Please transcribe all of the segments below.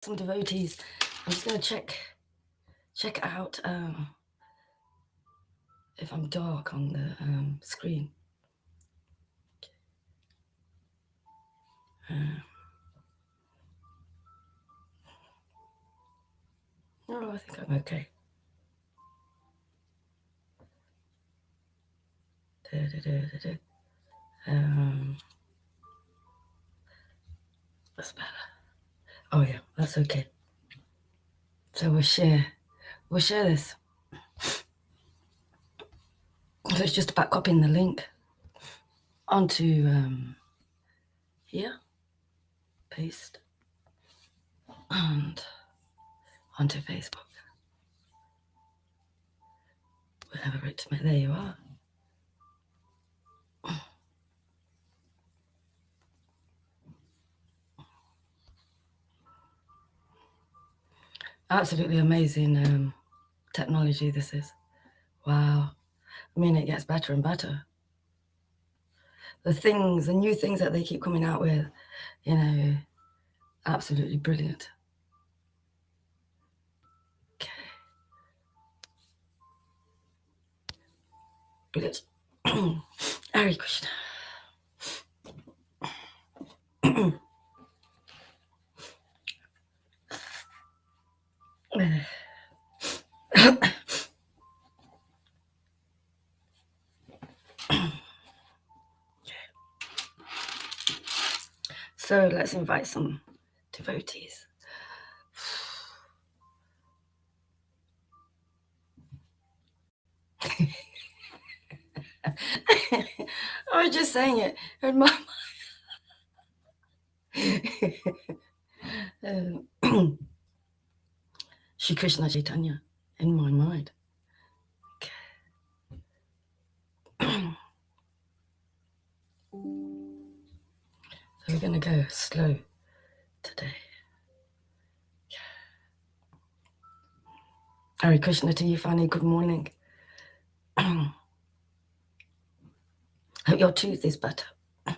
some devotees. I'm just going to check out if I'm dark on the screen. Oh, I think I'm okay. That's better. Oh yeah, that's okay. So we'll share this. So it's just about copying the link onto here, paste, and onto Facebook. Whatever it's meant. There you are. Absolutely amazing technology this is. Wow. I mean, it gets better and better. The new things that they keep coming out with, absolutely brilliant. Okay. Brilliant. Hare Krishna. So let's invite some devotees. I was just saying it in my mind. Shri Krishna Chaitanya in my mind. Okay. So we're going to go slow today. Hare Krishna to you, Fanny. Good morning. Hope your tooth is better. Okay.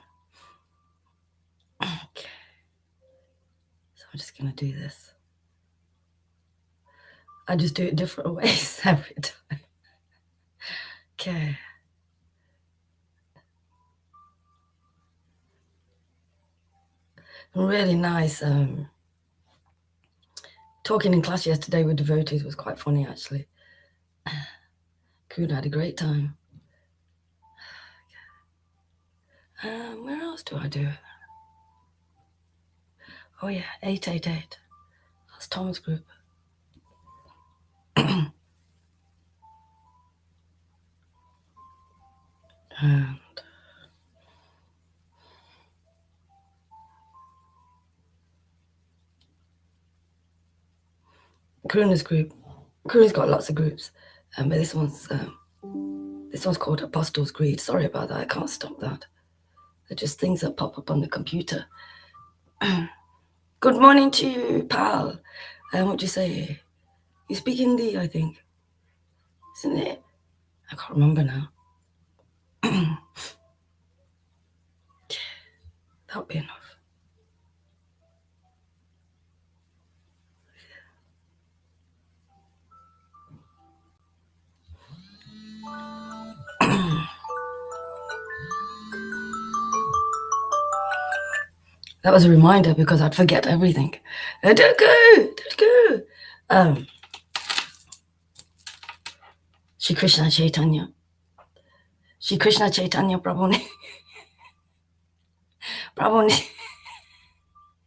So I'm just going to do this. I just do it different ways every time. Okay. Really nice. Talking in class yesterday with devotees was quite funny, actually. Kuna had a great time. Where else do I do it? Oh yeah, 888. That's Tom's group. And Karuna's group. Karuna's got lots of groups, but this one's called Apostles' Creed. Sorry about that. I can't stop that. They're just things that pop up on the computer. Good morning to you, pal. What do you say? You speak Hindi, I think. Isn't it? I can't remember now. That'll be enough. That was a reminder because I'd forget everything. Don't go. Shri Krishna Chaitanya. Shri Krishna Chaitanya Prabhu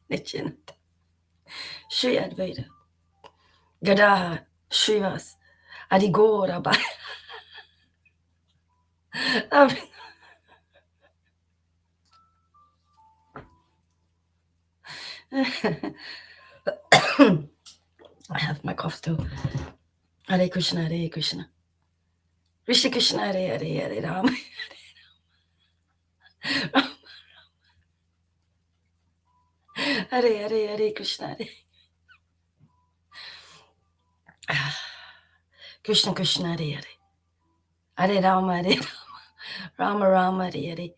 Nityananda. Shri Advaita. Gadadhar Srivas. Adigora Bhai. I have my cough still. Hare Krishna, Hare Krishna. Krishna Krishna, Hare Hare, Hare Rama, Hare Hare, Hare Krishna, Hare Krishna Krishna, Hare Hare, Hare Rama, Hare Rama, Rama Rama, Hare Hare,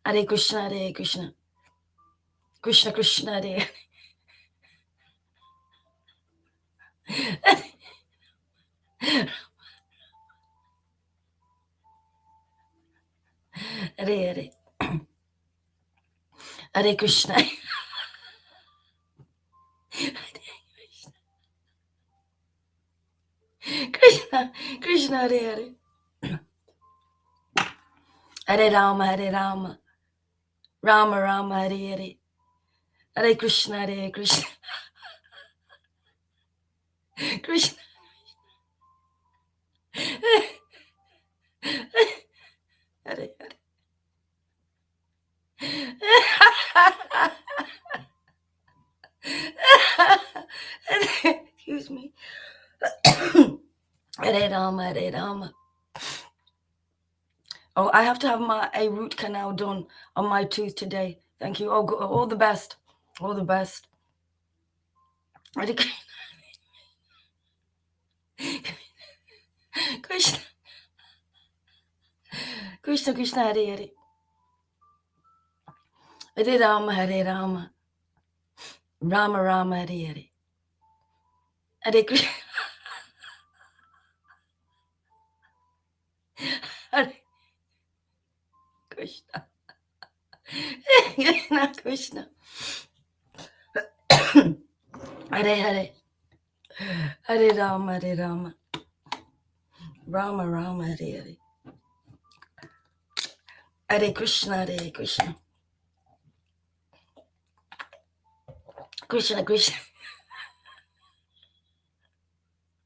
Hare Krishna, Hare Krishna, Krishna Krishna, Hare Hare Krishna. Krishna, Krishna, Hare Hare. Hare Rama, Hare Rama, Rama Rama, Hare Hare. Hare Krishna, Hare Krishna. Krishna. Hare Hare. Excuse me. Hare Rama, Hare Rama. Oh, I have to have a root canal done on my tooth today. Thank you. Oh, all the best. All the best. Hare Krishna. Krishna, Krishna, Hare Hare. Hare Rama, Hare Rama, Rama Rama, Hare Hare. Hare Krishna. Hare Krishna. Krishna, Krishna. Hare Hare. Hare Rama, Hare Rama, Rama Rama, Hare Hare. Hare Krishna, Hare Krishna. Krishna, Krishna.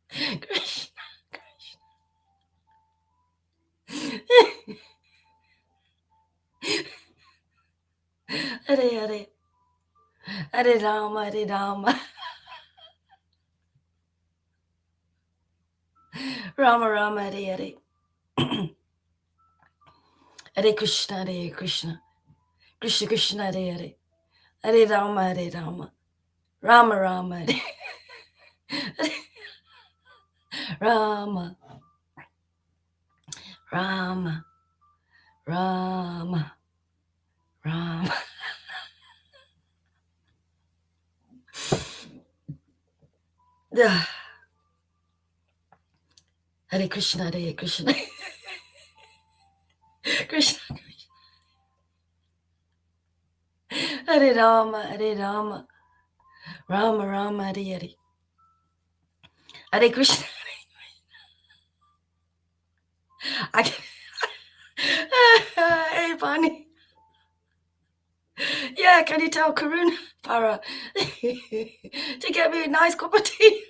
Krishna, Krishna. Hare Hare. Hare Rama, Hare Rama, Rama Rama, Hare Hare. Hare Krishna, Hare Krishna. Krishna, Krishna, Hare Hare. Hare Rama, Hare Rama, Rama Rama, Hare Rama, Rama, Rama, Rama. Hare Krishna, Hare Krishna. Krishna, Krishna. Hare Rama, Hare Rama, Rama Rama, Hare Hare. Hare Krishna. I can... Hey, Bonnie. Yeah, can you tell Karuna Para to get me a nice cup of tea?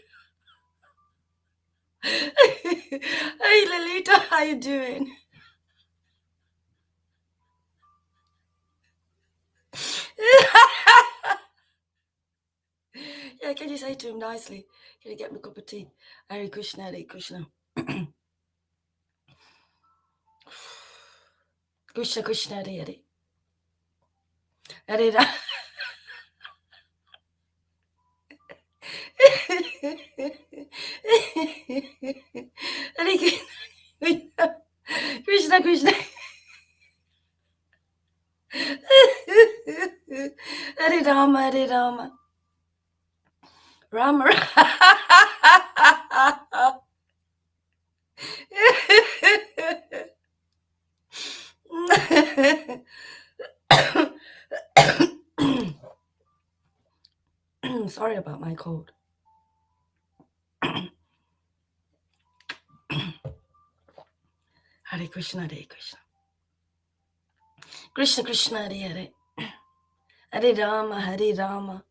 Hey, Lolita, how you doing? Yeah, can you say to him nicely? Can you get me a cup of tea? Hare Krishna, Hare Krishna. Krishna, Krishna, Hare Hare. Hare Rama. Hare Krishna, Krishna. Hare Rama, Hare Rama, Rama Rama. Sorry about my cold. Hare Krishna, Hare Krishna. Krishna, Krishna, Hare Hare. Hare Rama, Hare Rama,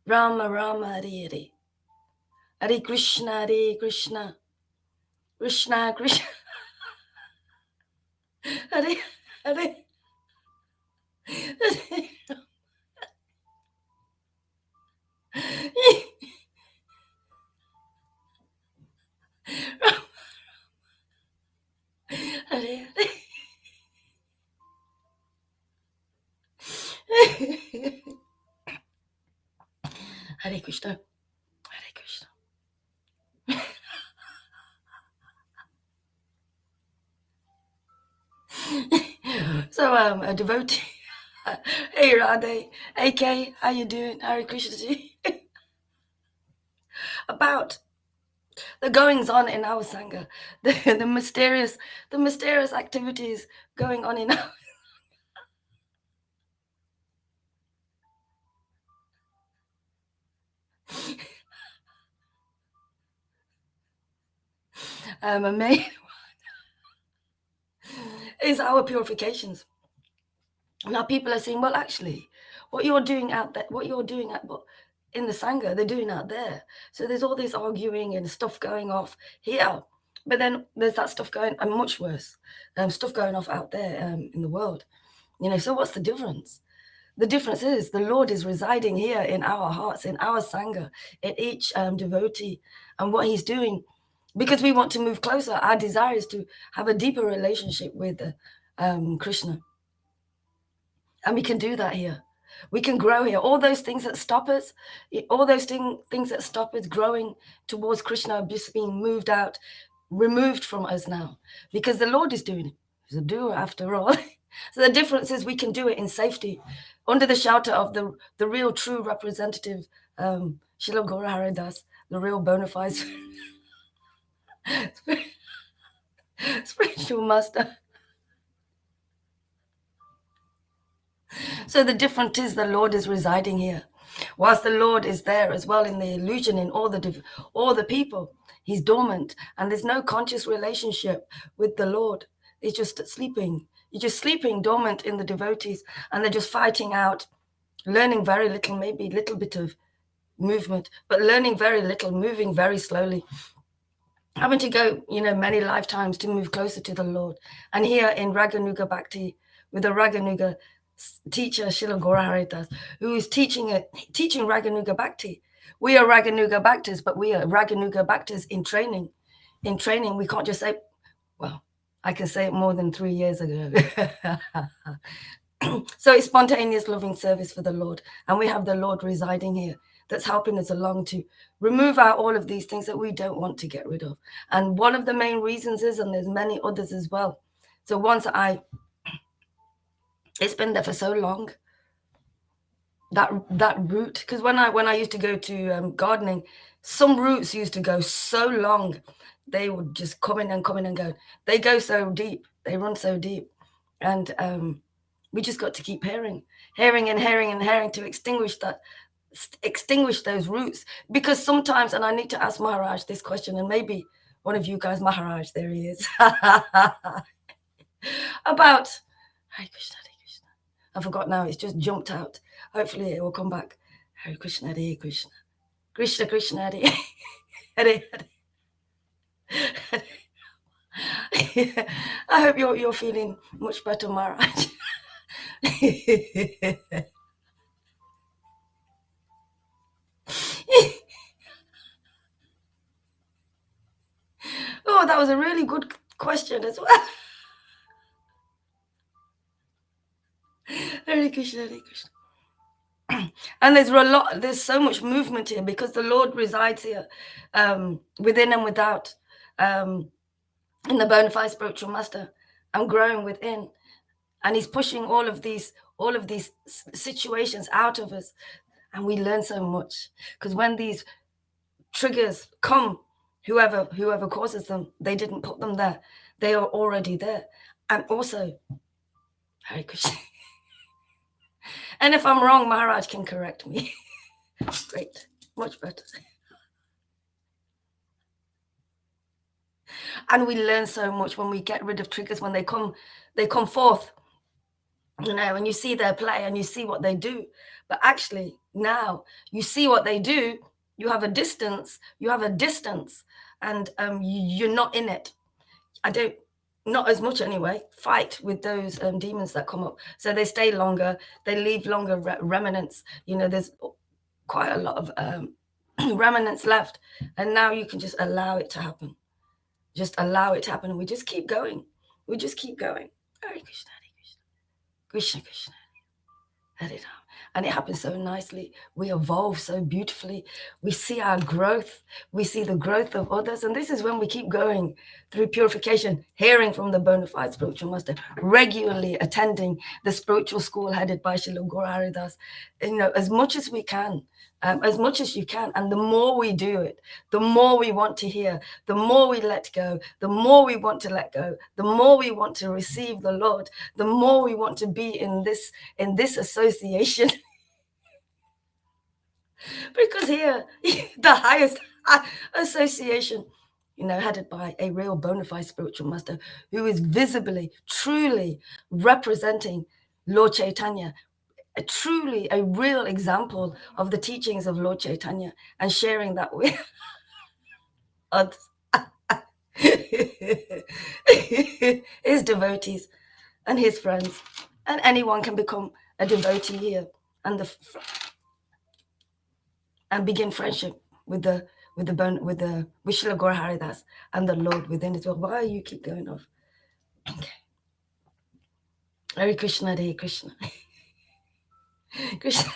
Rama Rama, Hare Hare. Hare Krishna, Hare Krishna, Krishna, Krishna. Hare Hare. Hare Hare Krishna, Hare Krishna. So a devotee. Hey Radhe, AK, how you doing? Hare Krishna ji. About the goings on in our sangha, the mysterious activities going on in our A main is our purifications. Now people are saying, well, actually, what you're doing out there, what you're doing in the Sangha, they're doing out there. So there's all this arguing and stuff going off here. But then there's that stuff going, and much worse, stuff going off out there in the world. So what's the difference? The difference is the Lord is residing here in our hearts, in our Sangha, in each devotee, and what he's doing. Because we want to move closer, our desire is to have a deeper relationship with Krishna. And we can do that here. We can grow here. All those things that stop us, things that stop us growing towards Krishna are just being moved out, removed from us now. Because the Lord is doing it. He's a doer after all. So the difference is we can do it in safety, under the shelter of the real true representative, Srila Guru Haridas, the real bona fide spiritual master. So the difference is the Lord is residing here. Whilst the Lord is there as well in the illusion, in all the people, he's dormant, and there's no conscious relationship with the Lord. He's just sleeping. You're just sleeping dormant in the devotees, and they're just fighting out, learning very little, maybe a little bit of movement, but learning very little, moving very slowly, having to go, many lifetimes to move closer to the Lord. And here in Raganuga Bhakti, with the Raganuga teacher, Srila Guru Haridas, who is teaching Raganuga Bhakti. We are Raganuga Bhaktas, but we are Raganuga Bhaktas in training. In training, we can't just say, well, I can say it more than 3 years ago. So it's spontaneous loving service for the Lord. And we have the Lord residing here that's helping us along to remove out all of these things that we don't want to get rid of. And one of the main reasons is, and there's many others as well. So it's been there for so long, that root, because when I used to go to gardening, some roots used to go so long, they would just come in and go. They go so deep, they run so deep, and we just got to keep hearing to extinguish those roots. Because sometimes, and I need to ask Maharaj this question, and maybe one of you guys, Maharaj, there he is, about Hare Krishna. I forgot now, it's just jumped out. Hopefully it will come back. Hare Krishna, Hare Krishna. Krishna Krishna, Hare Hare. I hope you're feeling much better, Maharaj. Oh, that was a really good question as well. Hare Krishna, Hare Krishna. And there's so much movement here because the Lord resides here, within and without, in the bona fide spiritual master. I'm growing within, and he's pushing all of these situations out of us, and we learn so much. Because when these triggers come, whoever causes them, they didn't put them there, they are already there. And also, Hare Krishna. And if I'm wrong, Maharaj can correct me. Great, much better. And we learn so much when we get rid of triggers, when they come forth, and you see their play and you see what they do. But actually now you see what they do, you have a distance, and you're not in it. Not as much anyway, fight with those demons that come up. So they stay longer, they leave longer remnants. There's quite a lot of remnants left. And now you can just allow it to happen. Just allow it to happen. And we just keep going. Hare Krishna, Hare Krishna. Krishna Krishna. Hare Ram. And it happens so nicely. We evolve so beautifully. We see our growth. We see the growth of others. And this is when we keep going through purification, hearing from the bona fide spiritual master, regularly attending the spiritual school headed by Srila Guru Haridas, as much as we can, as much as you can. And the more we do it, the more we want to hear, the more we let go, the more we want to let go, the more we want to receive the Lord, the more we want to be in this association. Because here, the highest association headed by a real bona fide spiritual master who is visibly, truly representing Lord Caitanya, a real example of the teachings of Lord Caitanya, and sharing that with others. His devotees and his friends, and anyone can become a devotee here and begin friendship with the Vishla Gaur Haridas and the Lord within as well. Why you keep going off? Okay. Hare Krishna, Hare Krishna. Krishna.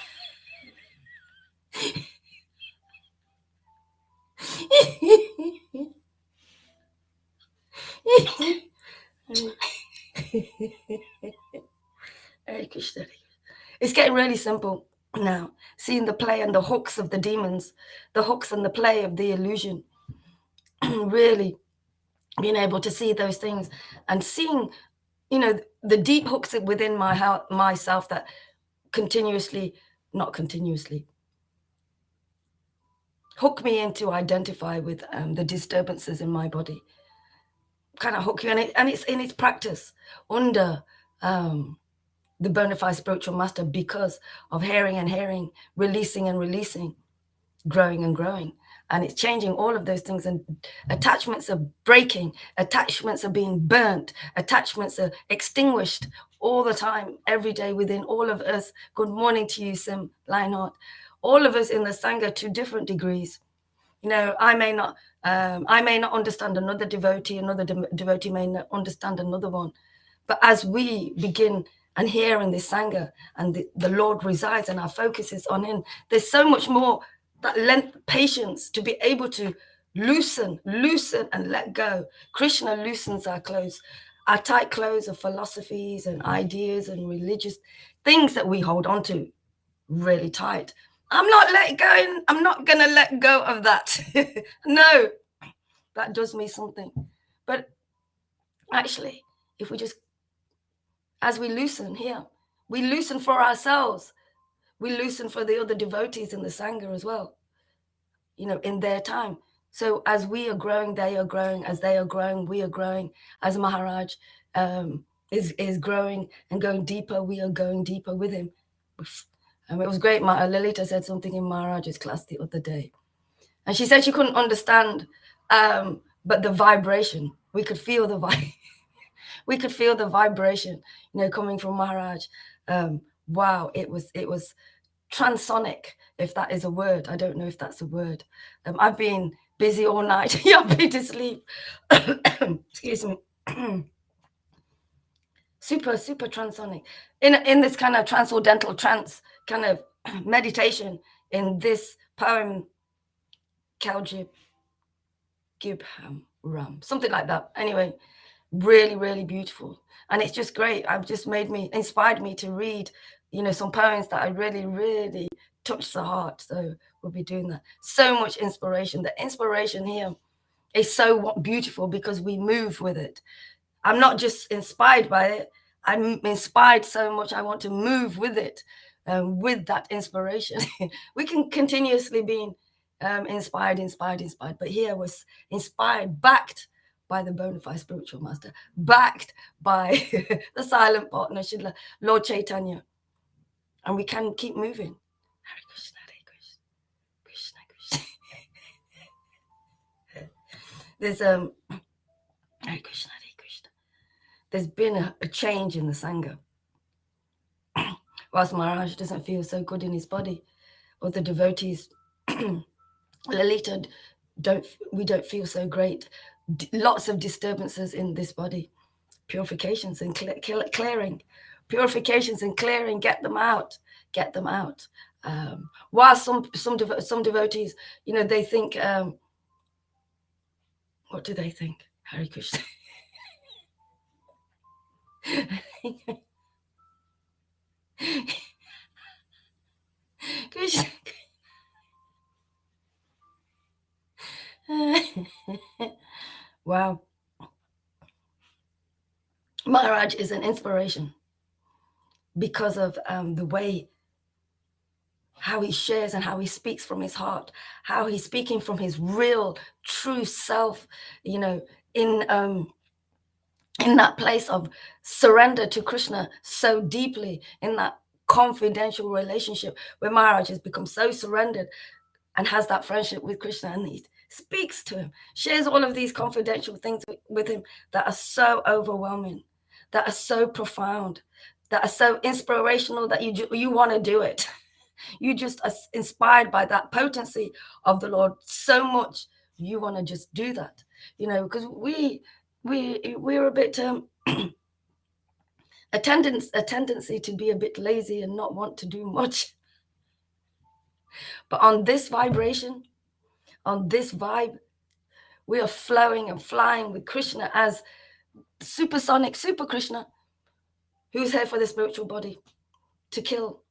Hare Krishna. It's getting really simple now. Seeing the play and the hooks of the demons, the hooks and the play of the illusion. Really being able to see those things and seeing, the deep hooks within myself that not continuously, hook me into identify with the disturbances in my body. Kind of hook you, and it's in its practice under the bona fide spiritual master, because of hearing and hearing, releasing and releasing, growing and growing. And it's changing all of those things, and attachments are breaking, attachments are being burnt, attachments are extinguished all the time, every day within all of us. Good morning to you, Sim Lionheart. All of us in the Sangha to different degrees. I may not understand another devotee, another devotee may not understand another one. But as we begin and here in this Sangha, and the Lord resides and our focus is on him, there's so much more that length, patience to be able to loosen and let go. Krishna loosens our clothes, our tight clothes of philosophies and ideas and religious things that we hold on to really tight. I'm not gonna let go of that. No, that does me something. But actually, if we just, as we loosen here, we loosen for ourselves, we loosen for the other devotees in the Sangha as well, in their time. So as we are growing, they are growing. As they are growing, we are growing. As Maharaj is growing and going deeper, we are going deeper with him. And it was great. Lalita said something in Maharaj's class the other day. And she said she couldn't understand, but the vibration, we could feel the we could feel the vibration, coming from Maharaj. Wow, it was transonic, if that is a word. I don't know if that's a word. I've been busy all night. I've been to sleep. Excuse me. Super transonic. In this kind of transcendental trance kind of meditation in this poem, Kaljib Gibham Ram, something like that. Anyway, really, really beautiful. And it's just great. I've just inspired me to read, some poems that I really, really touched the heart. So we'll be doing that. So much inspiration. The inspiration here is so beautiful because we move with it. I'm not just inspired by it. I'm inspired so much. I want to move with it, with that inspiration. We can continuously be inspired. But here was inspired, backed by the bona fide spiritual master, backed by the silent partner, Lord Caitanya. And we can keep moving. Hare Krishna, Hare Krishna, Krishna Krishna. There's Hare Krishna, Hare Krishna. There's been a change in the Sangha. Whilst Maharaj doesn't feel so good in his body, or the devotees, Lalita, we don't feel so great. Lots of disturbances in this body. Purifications and clearing. Purifications and clearing. Get them out. While some devotees, they think, what do they think? Hare Krishna. Krishna. Wow. Maharaj is an inspiration because of the way how he shares and how he speaks from his heart, how he's speaking from his real, true self, you know, in that place of surrender to Krishna so deeply, in that confidential relationship where Maharaj has become so surrendered and has that friendship with Krishna, and he speaks to him, shares all of these confidential things with him that are so overwhelming, that are so profound, that are so inspirational that you want to do it. You just are inspired by that potency of the Lord so much, you want to just do that, you know, because we're a bit a tendency to be a bit lazy and not want to do much. But on this vibration, on this vibe, we are flowing and flying with Krishna as supersonic super Krishna, who's here for the spiritual body, to kill,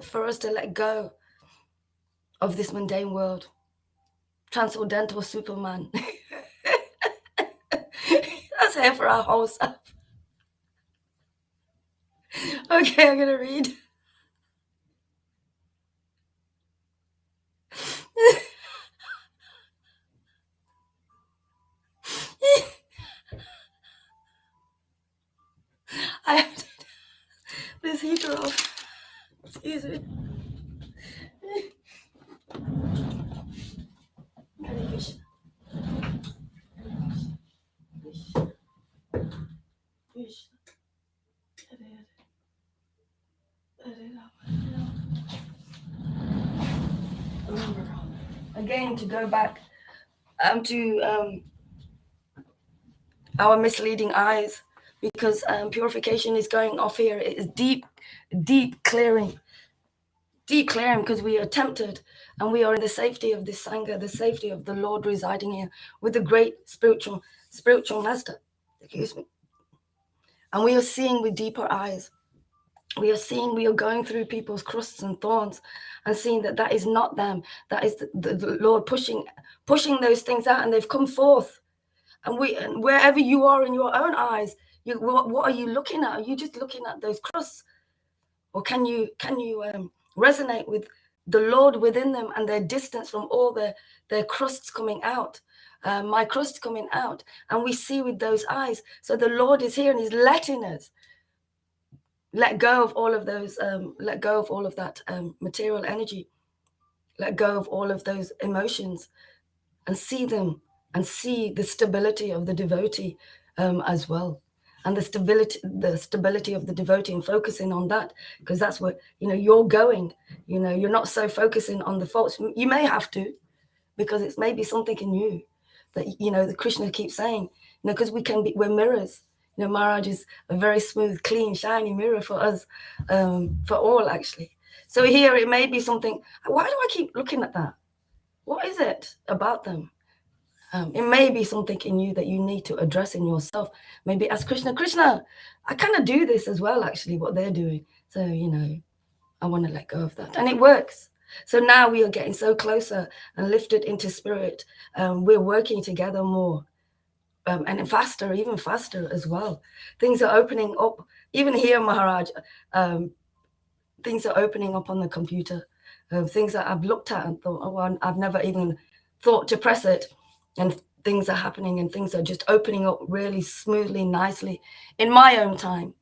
for us to let go of this mundane world. Transcendental Superman. That's here for our whole self. Okay, I'm gonna read. I have to this heater off. Excuse me. Hare Krishna. Krishna. Krishna. Hare Hare. Hare Rama. Remember, again, to go back to our misleading eyes, because purification is going off here. It is deep clearing, because we are tempted, and we are in the safety of this Sangha, the safety of the Lord residing here with the great spiritual master. Excuse me. And we are seeing with deeper eyes. We are going through people's crusts and thorns and seeing that is not them. That is the Lord pushing those things out, and they've come forth. And wherever you are in your own eyes, what are you looking at? Are you just looking at those crusts? Or can you resonate with the Lord within them and their distance from all their crusts coming out? My crust coming out, and we see with those eyes. So the Lord is here and he's letting us let go of all of those, let go of all of that material energy, let go of all of those emotions, and see them, and see the stability of the devotee as well, and the stability of the devotee, and focusing on that, because that's what, you know, you're going, you know, you're not so focusing on the faults. You may have to, because it's maybe something in you that, you know, the Krishna keeps saying, you know, because we're mirrors. You know, Maharaj is a very smooth, clean, shiny mirror for us, for all, actually. So here it may be something. Why do I keep looking at that? What is it about them? It may be something in you that you need to address in yourself. Maybe ask Krishna, I kind of do this as well, actually, what they're doing. So, you know, I want to let go of that. And it works. So now we are getting so closer and lifted into spirit. We're working together more. And faster, even faster as well. Things are opening up. Even here, Maharaj, things are opening up on the computer. Things that I've looked at and thought, oh, I've never even thought to press it. And things are happening, and things are just opening up really smoothly, nicely in my own time.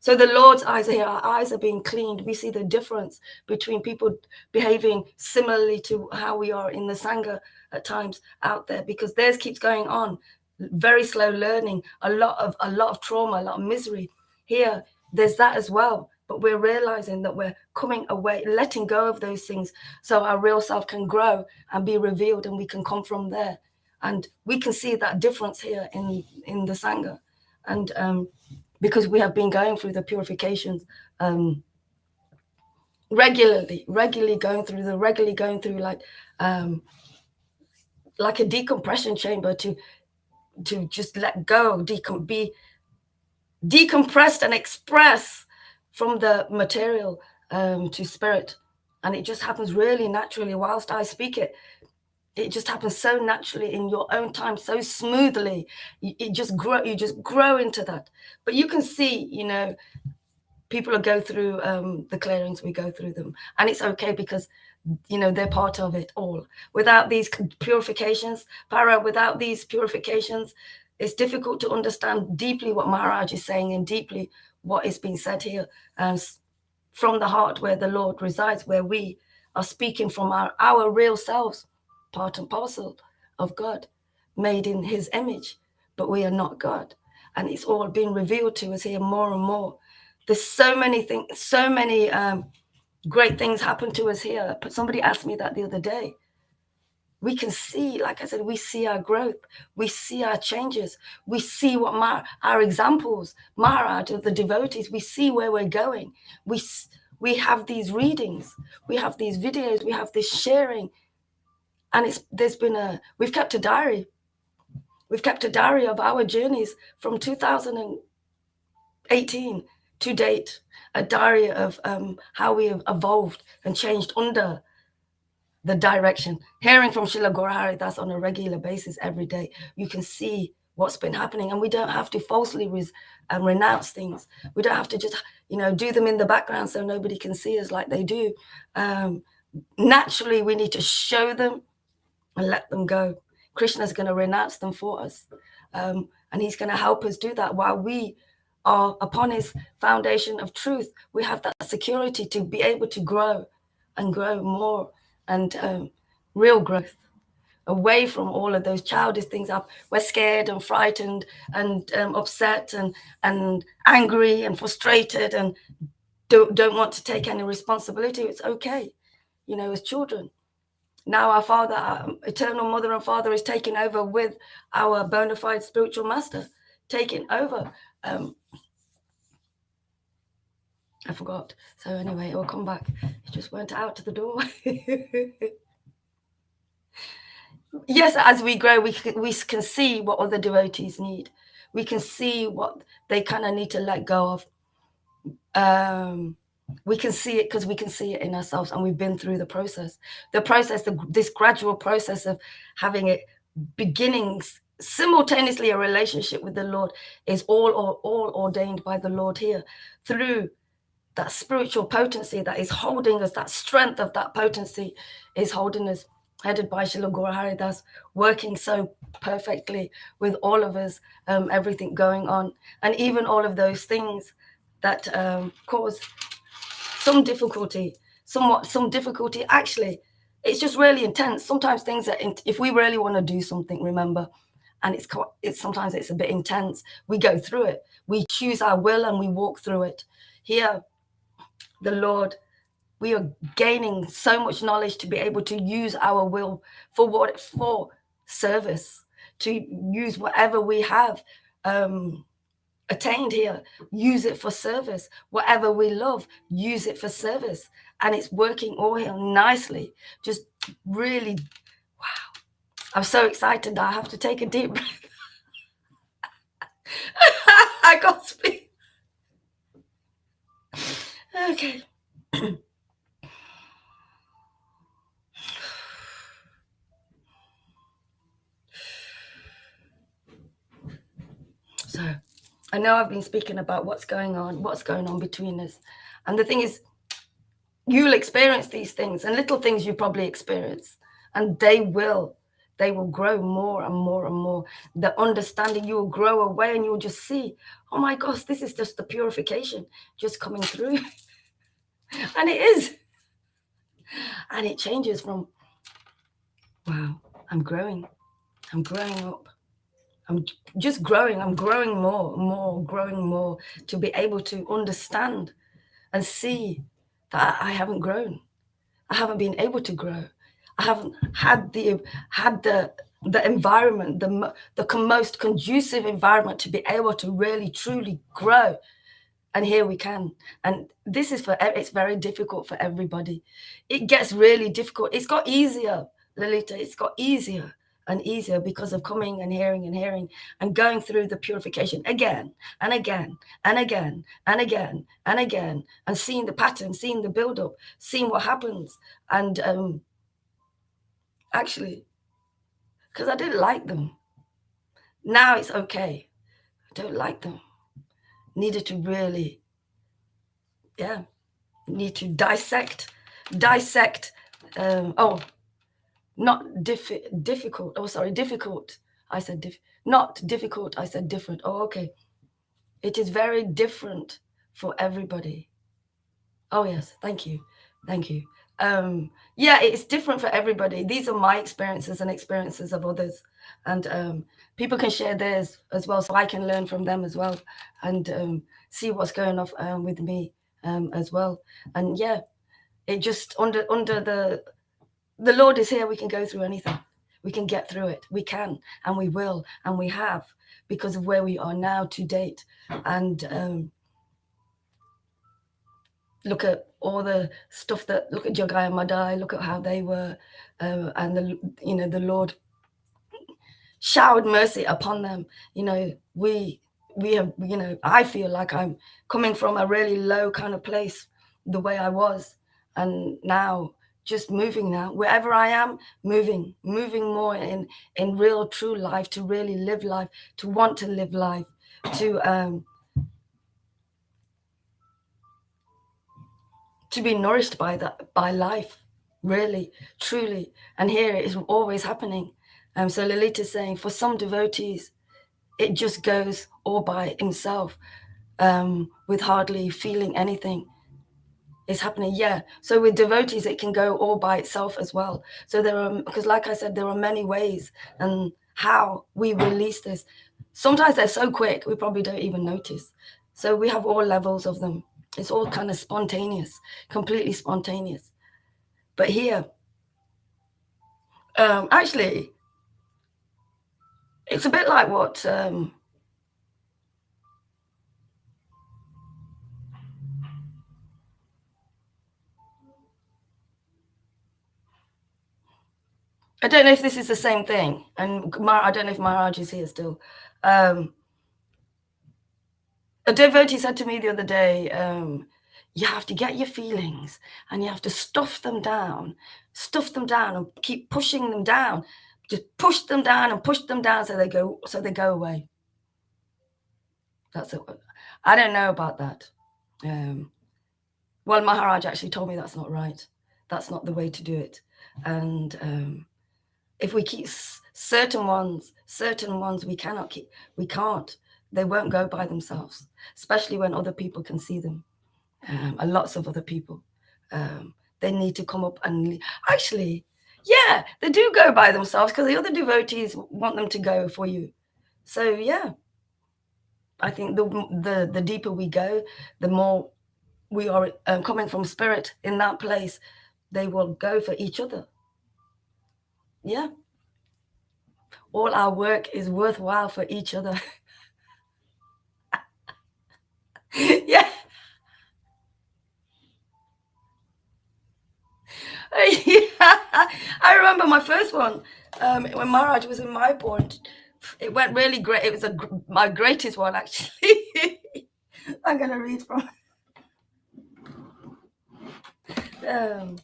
So the Lord's eyes are here. Our eyes are being cleaned. We see the difference between people behaving similarly to how we are in the Sangha at times out there, because theirs keeps going on. Very slow learning, a lot of trauma, a lot of misery. Here, there's that as well. But we're realizing that we're coming away, letting go of those things, so our real self can grow and be revealed, and we can come from there. And we can see that difference here in the Sangha. And because we have been going through the purifications regularly going through like a decompression chamber to just let go, be decompressed and express from the material to spirit. And it just happens really naturally whilst I speak it. It just happens so naturally in your own time, so smoothly. You just grow into that. But you can see, you know, people go through the clearings, we go through them, and it's okay because they're part of it all. Without these purifications, without these purifications, it's difficult to understand deeply what Maharaj is saying and deeply what is being said here, from the heart where the Lord resides, where we are speaking from our real selves, part and parcel of God, made in his image, but we are not God. And it's all being revealed to us here more and more. There's so many things, so many great things happen to us here. But somebody asked me that the other day. We can see, like I said, we see our growth, we see our changes, we see what our examples, Maharaj, of the devotees, we see where we're going. We have these readings, we have these videos, we have this sharing, and we've kept a diary. We've kept a diary of our journeys from 2018 to date, a diary of how we have evolved and changed under the direction. Hearing from Srila Gaura that's on a regular basis every day, you can see what's been happening, and we don't have to falsely renounce things. We don't have to just do them in the background so nobody can see us like they do. Naturally, we need to show them and let them go. Krishna's going to renounce them for us, and he's going to help us do that while we are upon his foundation of truth. We have that security to be able to grow and grow more, and real growth, away from all of those childish things. We're scared and frightened and upset and angry and frustrated and don't want to take any responsibility. It's okay, as children. Now our Father, our eternal Mother and Father, is taking over with our bona fide spiritual master, taking over. I forgot. So anyway, it will come back. It just went out to the door. Yes, as we grow, we can see what other devotees need. We can see what they kind of need to let go of. We can see it because we can see it in ourselves, and we've been through the process. This gradual process of having it beginnings simultaneously a relationship with the Lord is all ordained by the Lord here through that spiritual potency that is holding us. That strength of that potency is holding us, headed by Srila Gaura Haridas, working so perfectly with all of us, everything going on, and even all of those things that cause some difficulty. Actually, it's just really intense. Sometimes things that if we really want to do something, remember, and sometimes it's a bit intense, we go through it. We choose our will and we walk through it. Here, the Lord, we are gaining so much knowledge to be able to use our will for service, to use whatever we have attained here, use it for service. Whatever we love, use it for service. And it's working all here nicely. Just really, wow. I'm so excited that I have to take a deep breath. I can't speak. Okay. So I know I've been speaking about what's going on between us. And the thing is, you'll experience these things, and little things you probably experience, and they will grow more and more and more. The understanding, you will grow away, and you'll just see, oh my gosh, this is just the purification just coming through. And it is. And it changes from, wow, I'm growing up. I'm just growing. I'm growing growing more to be able to understand and see that I haven't grown. I haven't been able to grow. I haven't had the environment, the most conducive environment to be able to really truly grow. And here we can. And this is it's very difficult for everybody. It gets really difficult. It's got easier, Lolita. It's got easier and easier because of coming and hearing and going through the purification again and again and again and again and again, and seeing the pattern, seeing the build-up, seeing what happens. And actually, because I didn't like them. Now it's okay. I don't like them. Needed to really Yeah, need to dissect. Not difficult. Oh, sorry, difficult. I said not difficult. I said different. Oh, okay. It is very different for everybody. Oh, yes. Thank you. Thank you. Yeah, it's different for everybody. These are my experiences and experiences of others. And people can share theirs as well, so I can learn from them as well and see what's going on with me as well. And yeah, it just under the Lord is here. We can go through anything. We can get through it. We can, and we will, and we have, because of where we are now to date. And look at all the stuff look at Jogai and Madai, look at how they were, and the Lord showered mercy upon them. We have, I feel like I'm coming from a really low kind of place, the way I was, and now just moving now, wherever I am, moving more in real true life, to really live life, to want to live life, to be nourished by life, really, truly. And here it is always happening. So Lolita's saying, for some devotees, it just goes all by himself, with hardly feeling anything is happening. Yeah. So with devotees, it can go all by itself as well. So because like I said, there are many ways and how we release this. Sometimes they're so quick, we probably don't even notice. So we have all levels of them. It's all kind of spontaneous, completely spontaneous. But here, actually, it's a bit like what I don't know if this is the same thing, and I don't know if Maharaj is here still. A devotee said to me the other day, you have to get your feelings and you have to stuff them down and keep pushing them down. Just push them down and push them down so they go away. That's it. I don't know about that. Well, Maharaj actually told me that's not right. That's not the way to do it. And if we keep certain ones we cannot keep. We can't. They won't go by themselves, especially when other people can see them. And lots of other people. They need to come up and actually, yeah, they do go by themselves because the other devotees want them to go for you. So yeah, I think the deeper we go, the more we are coming from spirit in that place. They will go for each other. Yeah, all our work is worthwhile for each other. Yeah. Yeah. I remember my first one, when Maharaj was in my board. It went really great. It was my greatest one, actually. I'm going to read from.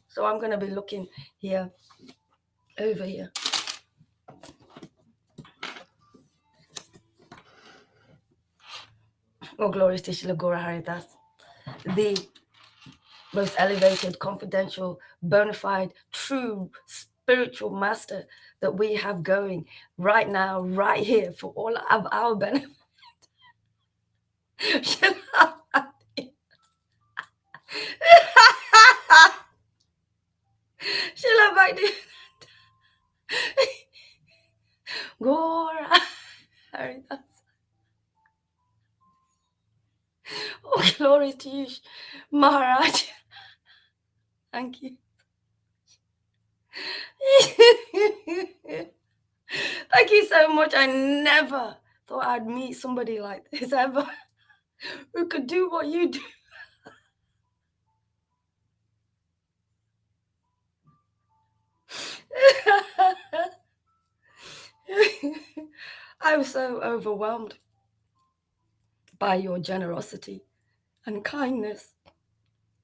So I'm going to be looking here, over here. Oh, glories to Srila Gora Haridas, the most elevated, confidential, bona fide, true spiritual master that we have going right now, right here, for all of our benefit. Srila Bhakti Gora Haridas. Oh, glory to you, Maharaj. Thank you. Thank you so much. I never thought I'd meet somebody like this ever, who could do what you do. I was so overwhelmed by your generosity and kindness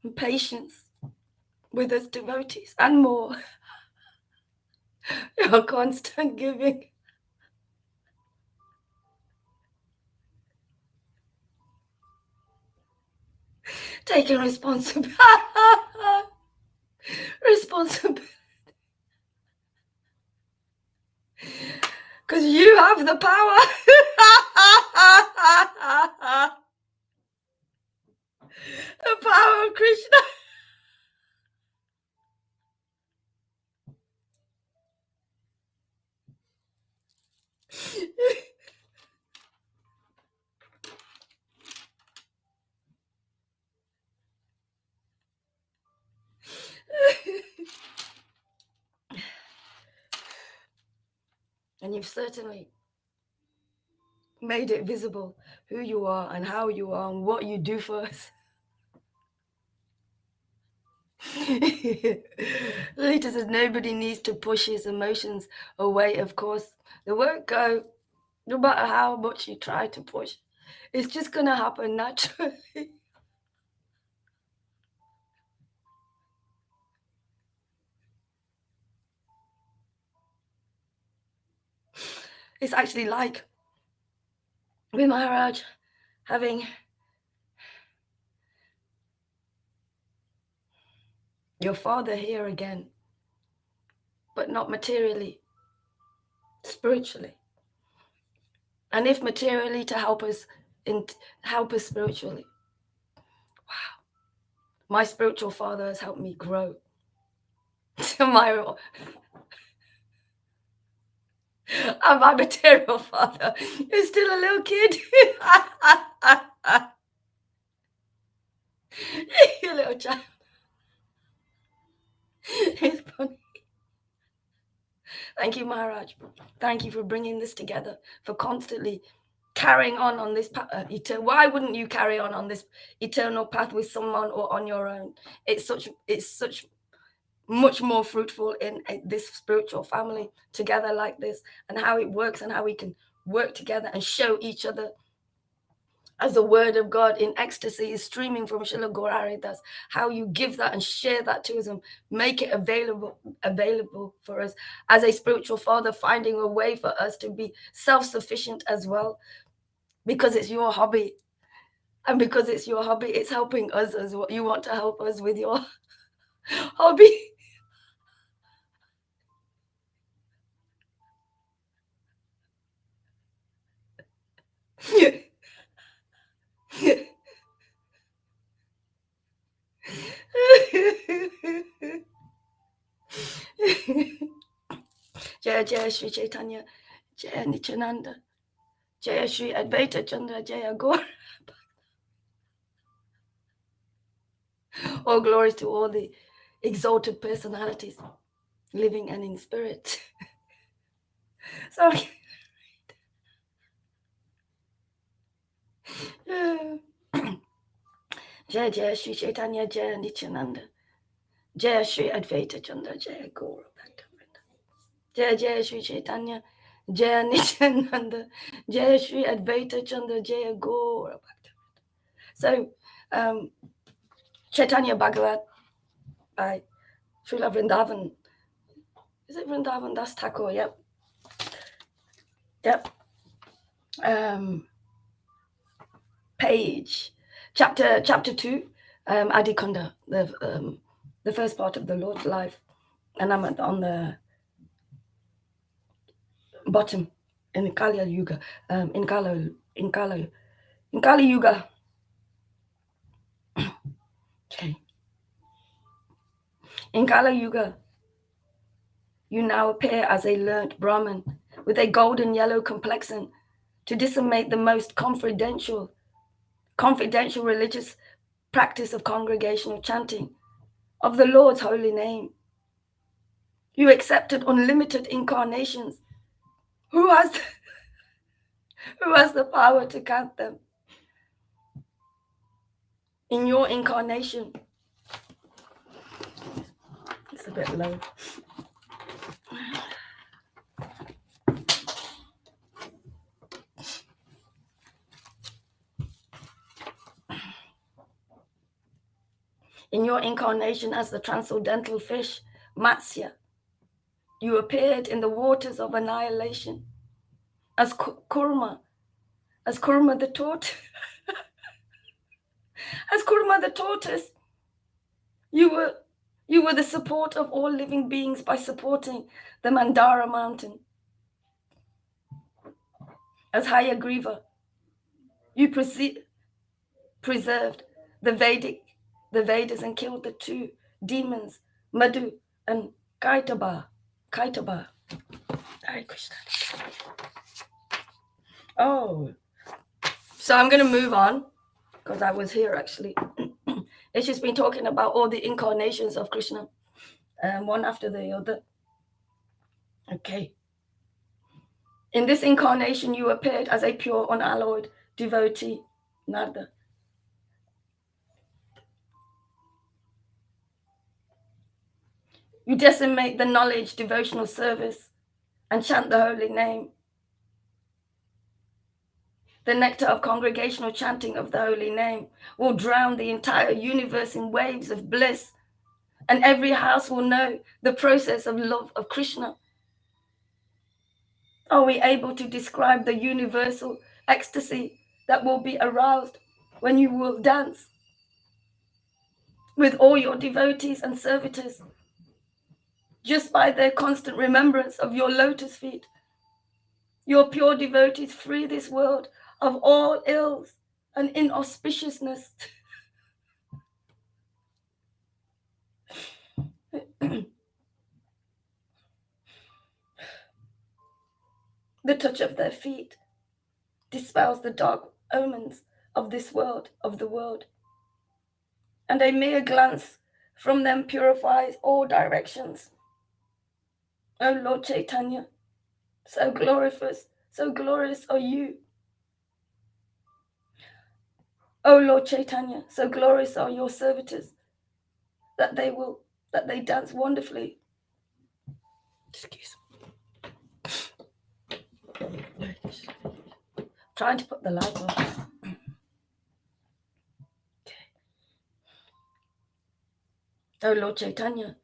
and patience with us devotees and more. Your constant giving. taking responsibility. Responsibility. Because you have the power. The power of Krishna. And you've certainly made it visible who you are and how you are and what you do for us. Lita says nobody needs to push his emotions away. Of course, they won't go, no matter how much you try to push. It's just going to happen naturally. It's actually like with Maharaj having your father here again, but not materially, spiritually. And if materially, to help us spiritually. Wow. My spiritual father has helped me grow. And my material father is still a little kid. You little child. It's funny. Thank you, Maharaj. Thank you for bringing this together, for constantly carrying on this path. Why wouldn't you carry on this eternal path with someone or on your own? It's such much more fruitful in this spiritual family together like this, and how it works and how we can work together and show each other as the word of God in ecstasy is streaming from Srila Gaurari Das, how you give that and share that to us and make it available for us as a spiritual father, finding a way for us to be self-sufficient as well, because it's your hobby. And because it's your hobby, it's helping us as well. You want to help us with your hobby. Jaya Jaya Sri Chaitanya, Jaya Nityananda, Jaya Sri Advaita Chandra, Jaya Gaur. All glories to all the exalted personalities, living and in spirit. Sorry. Jaya Jaya Sri Chaitanya, Jaya Nityananda, Jaya Sri Advaita Chandra, Jaya Gaur. Jaya Jaya Sri Chaitanya, Jaya Nityananda, Jaya Sri Advaita Chandra, Jaya Gaur. So, Chaitanya Bhagavat by Srila Vrindavan. Is it Vrindavan Das Thakur? Yep. Yep. Page, chapter 2, Adikunda, the first part of the Lord's life, and I'm on the bottom in Kali Yuga, in Kali Yuga. Okay. In Kali Yuga, you now appear as a learnt Brahmin with a golden yellow complexion to disseminate the most confidential religious practice of congregational chanting of the Lord's holy name. You accepted unlimited incarnations. Who has the power to count them? In your incarnation, it's a bit low. In your incarnation as the transcendental fish, Matsya, you appeared in the waters of annihilation as Kurma the tortoise. As Guru Mother taught us, you were the support of all living beings by supporting the Mandara mountain. As Hayagriva, you preserved the Vedas and killed the two demons, Madhu and Kaitaba. Hare Krishna. Oh, so I'm going to move on because I was here actually. It's just been talking about all the incarnations of Krishna, one after the other. Okay. In this incarnation, you appeared as a pure, unalloyed devotee, Narada. You decimate the knowledge, devotional service, and chant the holy name. The nectar of congregational chanting of the holy name will drown the entire universe in waves of bliss, and every house will know the process of love of Krishna. Are we able to describe the universal ecstasy that will be aroused when you will dance with all your devotees and servitors just by their constant remembrance of your lotus feet? Your pure devotees free this world of all ills and inauspiciousness. The touch of their feet dispels the dark omens of this world, of the world. And a mere glance from them purifies all directions. O Lord Caitanya, so glorious are you. O Lord Caitanya, so glorious are your servitors that they dance wonderfully. Excuse me. Trying to put the light on. Okay. O Lord Caitanya,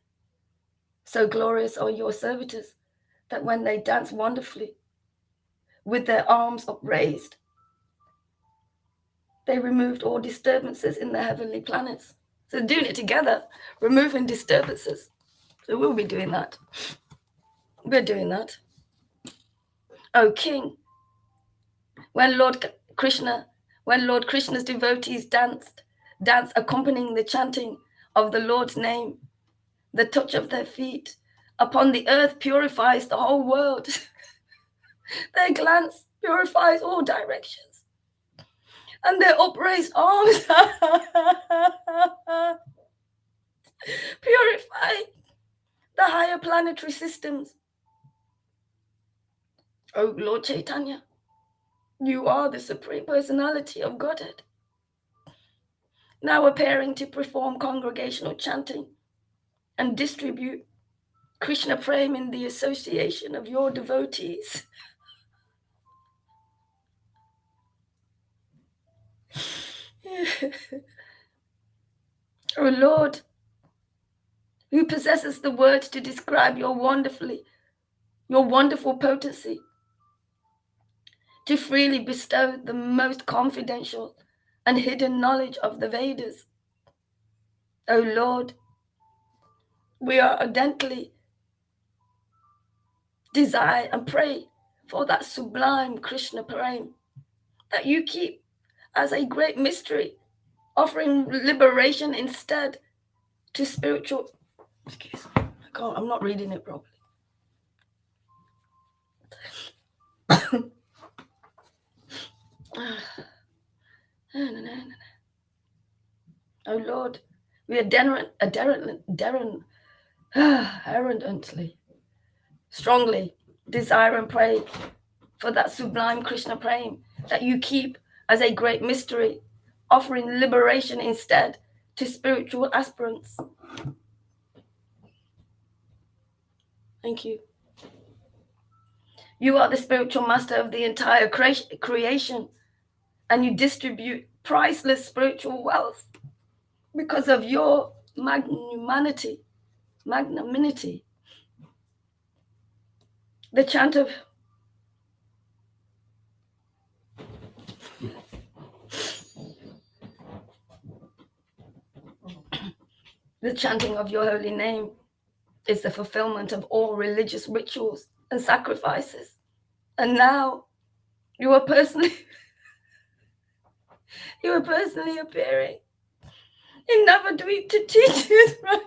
so glorious are your servitors that when they dance wonderfully with their arms upraised, they removed all disturbances in the heavenly planets. So doing it together, removing disturbances. So we'll be doing that. We're doing that. O King, when Lord Krishna's devotees dance accompanying the chanting of the Lord's name, the touch of their feet upon the earth purifies the whole world. Their glance purifies all directions. And their upraised arms purify the higher planetary systems. Oh Lord Caitanya, you are the Supreme Personality of Godhead, now appearing to perform congregational chanting and distribute Krishna Prem in the association of your devotees. Oh Lord, who possesses the words to describe your wonderful potency, to freely bestow the most confidential and hidden knowledge of the Vedas. O Lord, we are ardently desire and pray for that sublime Krishna Prem that you keep as a great mystery, offering liberation instead to spiritual. Excuse me, I'm not reading it properly. Oh Lord, we arrogantly, strongly desire and pray for that sublime Krishna Prem that you keep as a great mystery, offering liberation instead to spiritual aspirants. Thank you. You are the spiritual master of the entire creation, and you distribute priceless spiritual wealth because of your magnanimity. The chant of The chanting of your holy name is the fulfillment of all religious rituals and sacrifices. And now you are personally appearing in Navadvip to teach us right.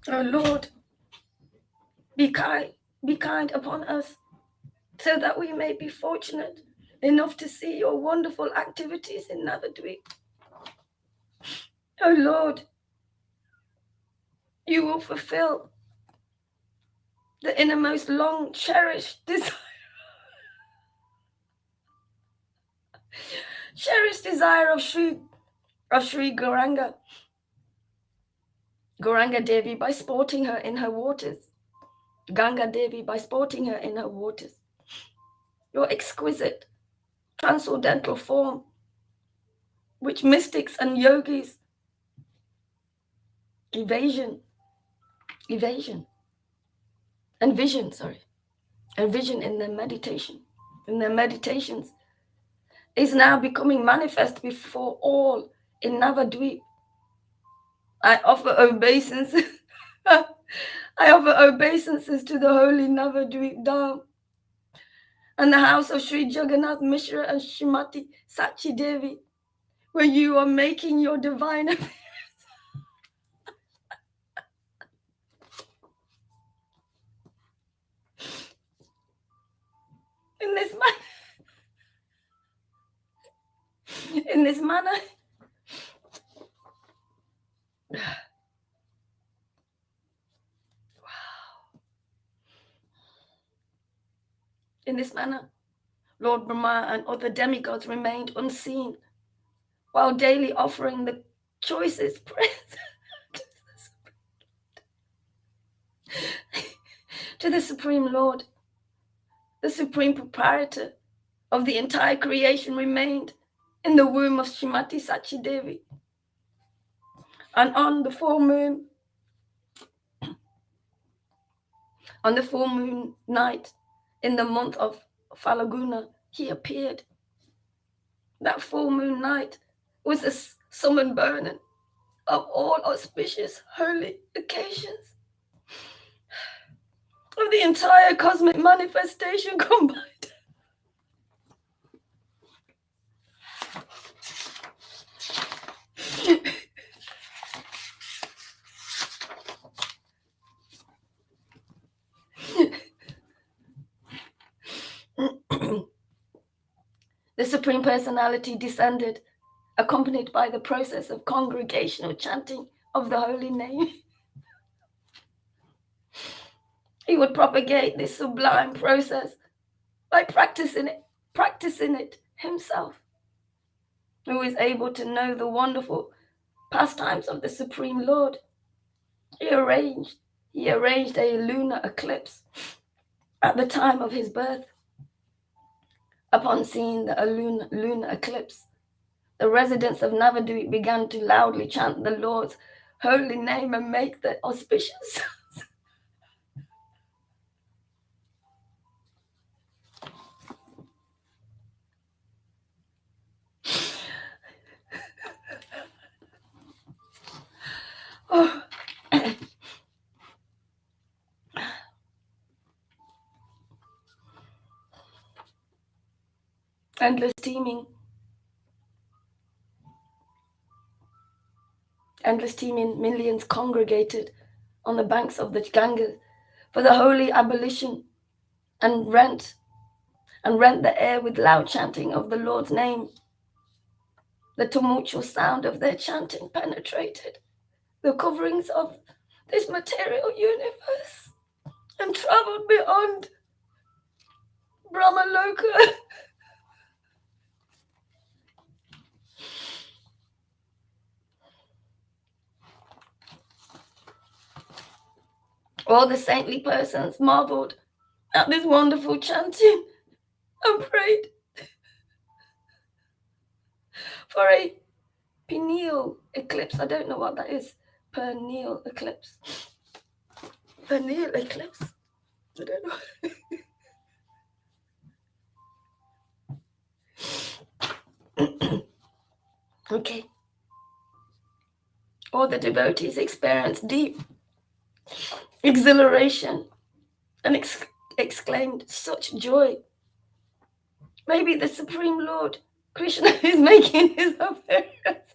Oh Lord, be kind upon us, so that we may be fortunate enough to see your wonderful activities in Navadvip. Oh Lord, you will fulfill the innermost long cherished desire of Sri Gauranga Devi by sporting her in her waters. Ganga Devi by sporting her in her waters. Your exquisite transcendental form, which mystics and yogis envision in their meditations, is now becoming manifest before all in Navadvip. I offer obeisances. I offer obeisances to the holy Navadvip Dham and the house of Sri Jagannath Mishra and Srimati Sachi Devi, where you are making your divine appearance. In this manner, in this manner, Lord Brahma and other demigods remained unseen, while daily offering the choicest prayers to the Supreme Lord. The Supreme Proprietor of the entire creation remained in the womb of Srimati Sachi Devi. And on the full moon night in the month of Falguna, he appeared. That full moon night was the summon burning of all auspicious holy occasions of the entire cosmic manifestation combined. The Supreme Personality descended, accompanied by the process of congregational chanting of the holy name. He would propagate this sublime process by practicing it himself, who is able to know the wonderful pastimes of the Supreme Lord. He arranged a lunar eclipse at the time of his birth. Upon seeing the lunar eclipse, the residents of Navadvip began to loudly chant the Lord's holy name and make the auspicious sounds. Oh. Endless teeming, millions congregated on the banks of the Ganga for the holy ablution and rent the air with loud chanting of the Lord's name. The tumultuous sound of their chanting penetrated the coverings of this material universe and traveled beyond Brahmaloka. All the saintly persons marveled at this wonderful chanting and prayed for a pineal eclipse. I don't know what that is. Pineal eclipse. Pineal eclipse. I don't know. Okay. All the devotees experienced deep exhilaration and exclaimed, such joy. Maybe the Supreme Lord Krishna is making his appearance.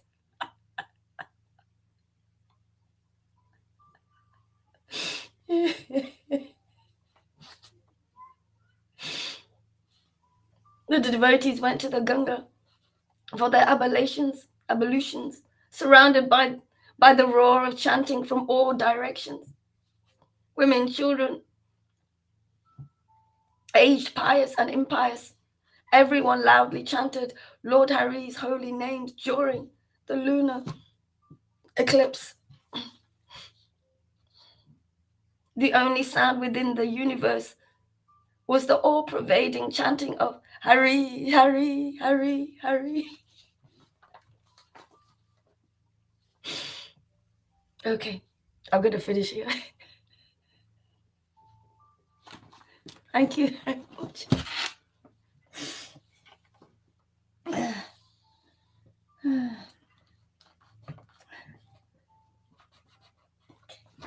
The devotees went to the Ganga for their ablutions, surrounded by the roar of chanting from all directions. Women, children, aged, pious and impious, everyone loudly chanted Lord Hari's holy names during the lunar eclipse. The only sound within the universe was the all-pervading chanting of Hari, Hari, Hari, Hari. Okay, I'm going to finish here. Thank you very much.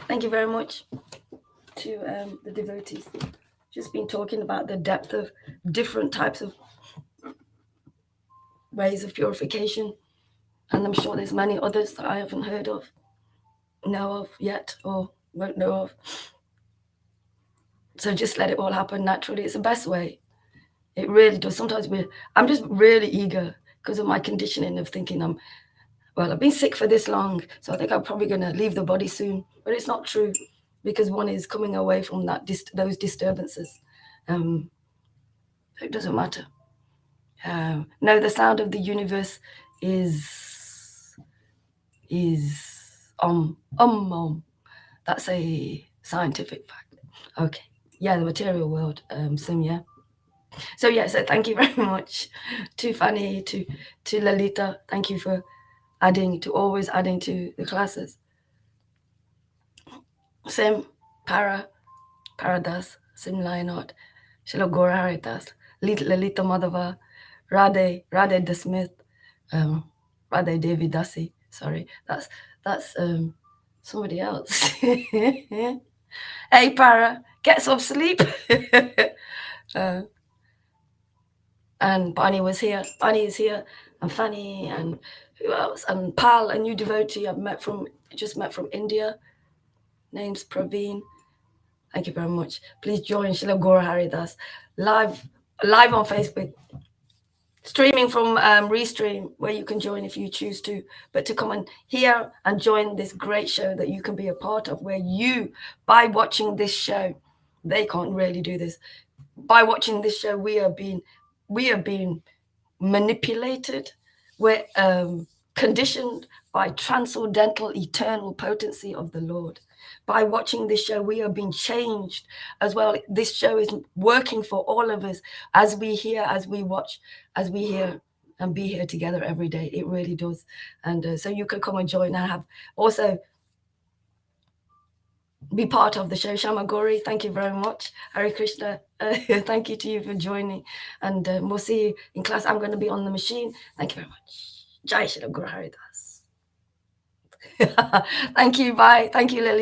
Thank you very much to the devotees. Just been talking about the depth of different types of ways of purification, and I'm sure there's many others that I haven't heard of, know of yet, or won't know of. So just let it all happen naturally. It's the best way. It really does. Sometimes I'm just really eager because of my conditioning of thinking I've been sick for this long, so I think I'm probably going to leave the body soon. But it's not true, because one is coming away from those disturbances. It doesn't matter. No, the sound of the universe is That's a scientific fact. Okay. Yeah, the material world. So thank you very much to Fanny, to Lalita. Thank you for always adding to the classes. Sim, Paradas, Sim Lionot, Shilo Gora Haritas, Lalita Madhava, Radhe De Smith, Radhe Devi Dasi. Sorry, that's somebody else. Hey Para, get some sleep. And Bonnie is here, and Fanny, and who else? And Pal, a new devotee just met from India. Name's Praveen. Thank you very much. Please join Shila Gora Haridas live on Facebook, streaming from Restream, where you can join if you choose to. But to come and hear and join this great show that you can be a part of, where you, by watching this show, they can't really do this. By watching this show, we are being manipulated. We're conditioned by transcendental, eternal potency of the Lord. By watching this show, we are being changed as well. This show is working for all of us as we hear, as we watch, as we hear and be here together every day. It really does. And so you can come and join. I have also be part of the show. Shamagori, thank you very much. Hare Krishna, thank you to you for joining. And we'll see you in class. I'm going to be on the machine. Thank you very much. Jai Shri Guru Haridas. Thank you. Bye. Thank you, Lily.